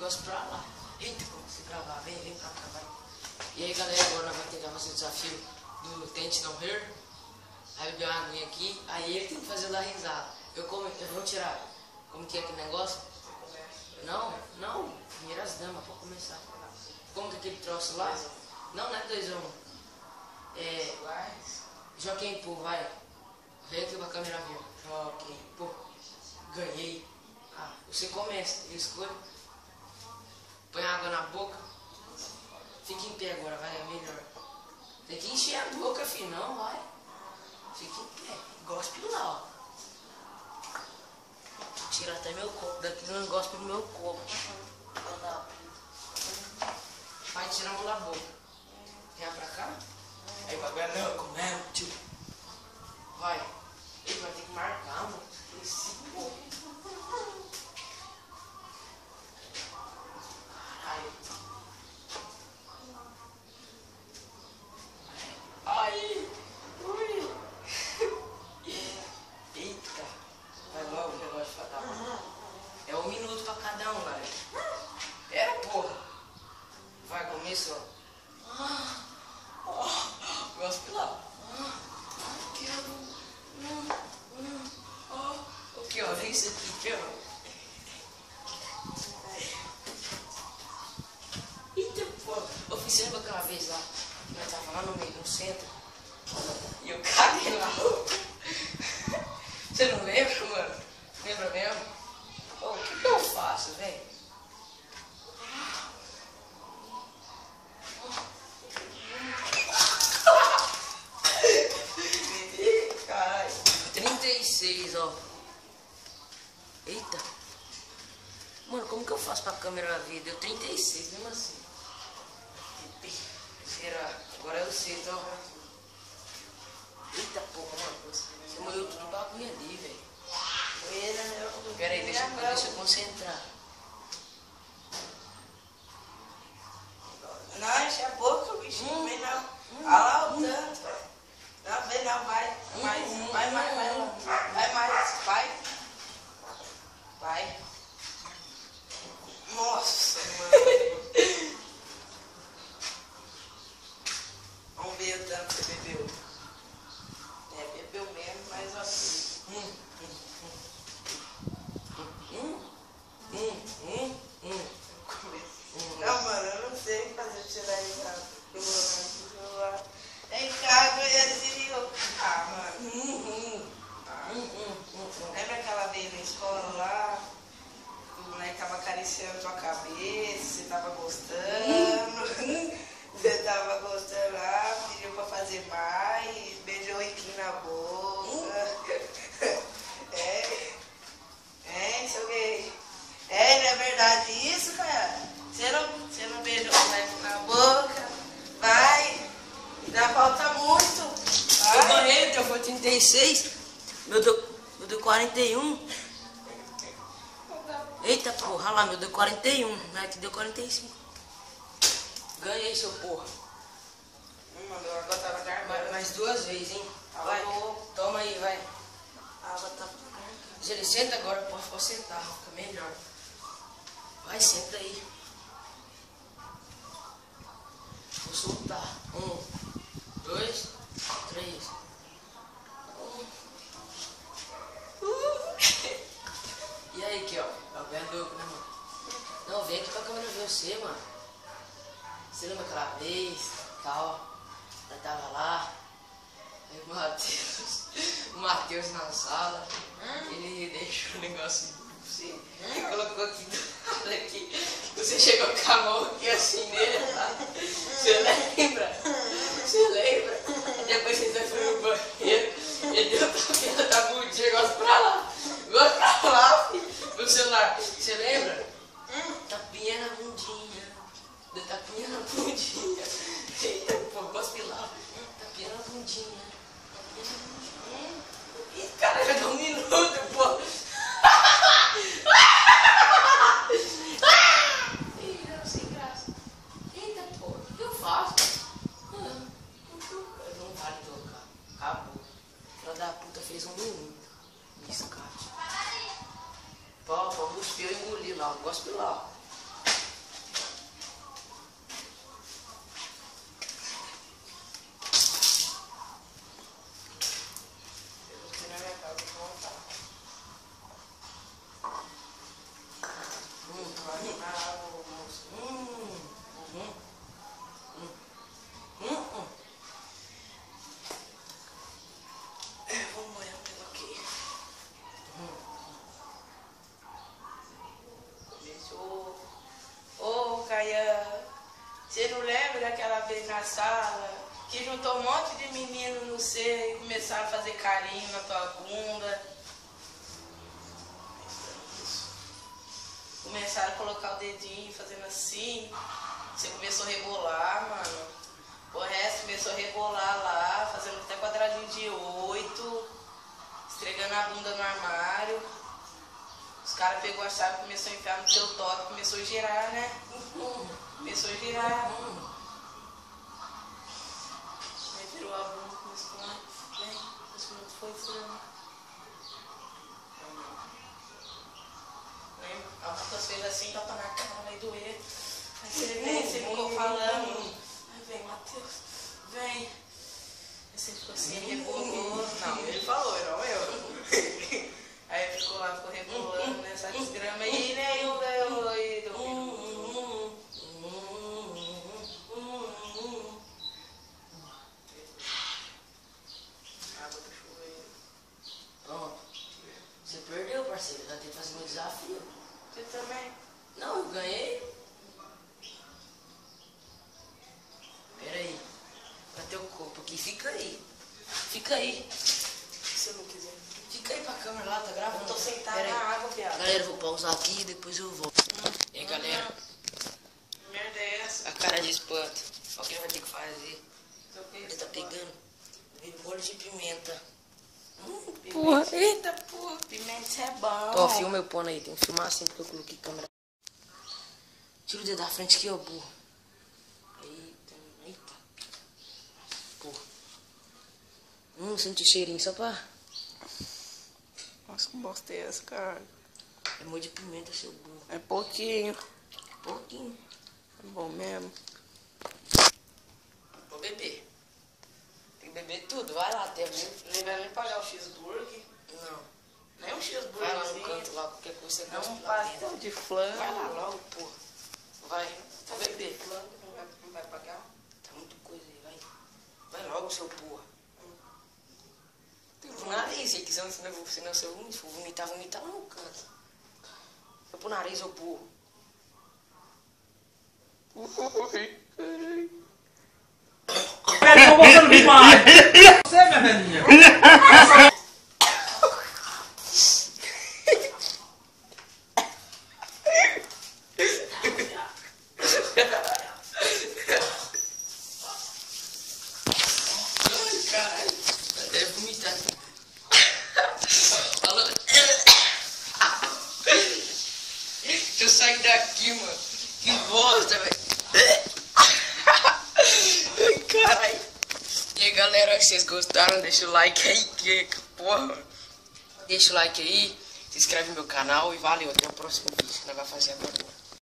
gosto pra lá. Eita, como você gravar, vem pra cá, vai. E aí galera, agora nós vamos tentar fazer o desafio do Tente Não Rir. Aí eu dei uma aguinha aqui, aí ele tem que fazer eu dar risada. Eu vou tirar, como que é aquele negócio? Não, primeiras damas, pode começar. Como que é aquele troço lá? Não é 2 ou 1. Joaquim, pô, vai. Vem aqui pra câmera ver. Joaquim, pô, ganhei. Você começa, eu escolho. Põe água na boca. Fica em pé agora, vai, é melhor. Tem que encher a boca, filho, não, vai. Fica em pé, gospe lá, ó. Tira até meu copo, daqui não gospe do meu copo. Vai, tira a mão da boca. Vem pra cá. Aí vai, não, como é, tio? Vai. Ele vai ter que marcar, mano. Caralho. Ai. Ui. Eita. Vai logo o relógio pra dar. É 1 minuto pra cada um, galera. Pera, porra. Vai, começou. Gospe lá. Aqui, ó, vem isso aqui, ó. Eita, pô. Oficina aquela vez lá. Nós tava lá no meio, no centro. E eu caguei na roupa. Você não lembra, mano? Lembra mesmo? O que eu faço, velho? Caralho. 36, ó. Eita. Mano, como que eu faço pra câmera ver? Deu 36, mesmo assim. Será? Agora eu sei, então. Eita porra, mano. Você molhou tudo o bagulho ali, velho. Pera aí, deixa eu concentrar. Não, enche a boca, bicho. Não vem não. Olha lá o tanto. Não, vem não, vai. Vai mais. Vai. Nossa, mano. Vamos ver o tanto que você bebeu. Bebeu mesmo, mas assim. Não, mano, eu não sei fazer tirar risada. Em casa eu ia dizer, mano. Lembra aquela vez na escola lá? O moleque tava acariciando tua cabeça, você tava gostando. Você tava gostando lá, pediu pra fazer mais, beijou o riquinho na boca. Isso aqui. Não é verdade isso, cara? Você não beijou o moleque na boca? Vai. Ainda falta muito. Vai. Eu ganhei, o teu foi 36. Meu deu 41. Eita porra, lá, meu deu 41. Mas aqui deu 45. Ganhei, seu porra. Mandou, agora tava garganta. Mais 2 vezes, hein? Vai, toma aí, vai. A água tá. Se ele senta agora, pode sentar, fica melhor. Vai, senta aí. Vou soltar. 1, 2, 3. E aí, aqui, ó. Tá vendo louco, né, mano? Não, vem aqui pra câmera ver você, mano. Você lembra aquela vez? Tal. Eu tava lá. Aí o Matheus na sala. Ele deixou o negócio assim. Ele colocou aqui do lado aqui. Você chegou com a mão aqui assim nele, tá? Você lembra? Depois você foi no banheiro. Ele deu tapinha da bundinha, gosta pra lá, filho. No celular. Você lembra? Tapinha na bundinha. Deu tapinha na bundinha. Eita, pô, gospe lá. Tapinha na bundinha. Ih, cara, já deu 1 minuto, pô. Ih, sem graça. Eita, pô, o que eu faço? Não vale tocar. Acabou. Filha da puta fez 1 minuto. Biscate. Pô, cuspiu e engoliu lá. Gospe lá. Vamos molhar um pelo aqui. Ô, Caian, você não lembra daquela vez na sala que juntou um monte de menino no seio e começaram a fazer carinho na tua bunda? Começaram a colocar o dedinho fazendo assim. Você começou a rebolar, mano. O resto começou a rebolar lá, fazendo até quadradinho de 8, esfregando a bunda no armário. Os caras pegou a chave, começou a enfiar no teu toque, começou a girar, né? Começou a girar. Aí virou a bunda, começou a vem, os minutos foi tirando. Algumas vezes assim, tapa na cara, vai doer. Aí você vem, você ficou falando. Aí vem, Matheus, vem. Aí você ficou assim, rebolou. Não, ele falou, não eu. Aí ficou lá, ficou rebolando nessa desgrama aí, né? Eu água do chuveiro. Pronto. Você perdeu, parceiro. Já tem que fazer meu desafio. Você também? Não, eu ganhei. Pera aí. Bateu o corpo aqui. Fica aí. Fica aí. Se eu não quiser. Fica aí pra câmera lá, tá gravando? Eu tô sentada Pera na aí. água, viado. Galera, eu vou pausar aqui e depois eu volto. E aí, galera? Que merda é essa? A cara de espanto. Olha o que ele vai ter que fazer. Ele tá Pegando. pegando molho de pimenta. Porra, eita porra, pimenta é bom. Ó, filma eu pondo aí. Tem que filmar assim porque eu coloquei câmera. Tira o dedo da frente aqui, ó, burro. Eita. Porra. Senti cheirinho só pra... Nossa, que bosta é essa, cara? É molho de pimenta, seu burro. É pouquinho. Pouquinho. É bom mesmo. Vou beber. Tem que beber tudo. Vai lá, até muito. Nem vai nem pagar o cheeseburger. Não. Nem um cheeseburger. Vai lá no canto, lá, qualquer coisa você É um gosta lá dentro. pastel de flan. Vai lá logo, porra. Vai. Vou beber. Flan, não vai pagar? Tá muita coisa aí, vai. Vai logo, seu porra. Tem pro nariz aí, que senão se eu vomitar lá no canto. Foi pro nariz, ô burro. Velho, eu vou gostando demais. Você, minha velhinha. Caralho, deve vomitar. Falou. Deixa eu sair daqui, mano. Que bosta, velho. Caralho. E aí, galera, se vocês gostaram, deixa o like aí, que porra. Deixa o like aí, se inscreve no meu canal e valeu. Até o próximo vídeo que nós vamos fazer agora.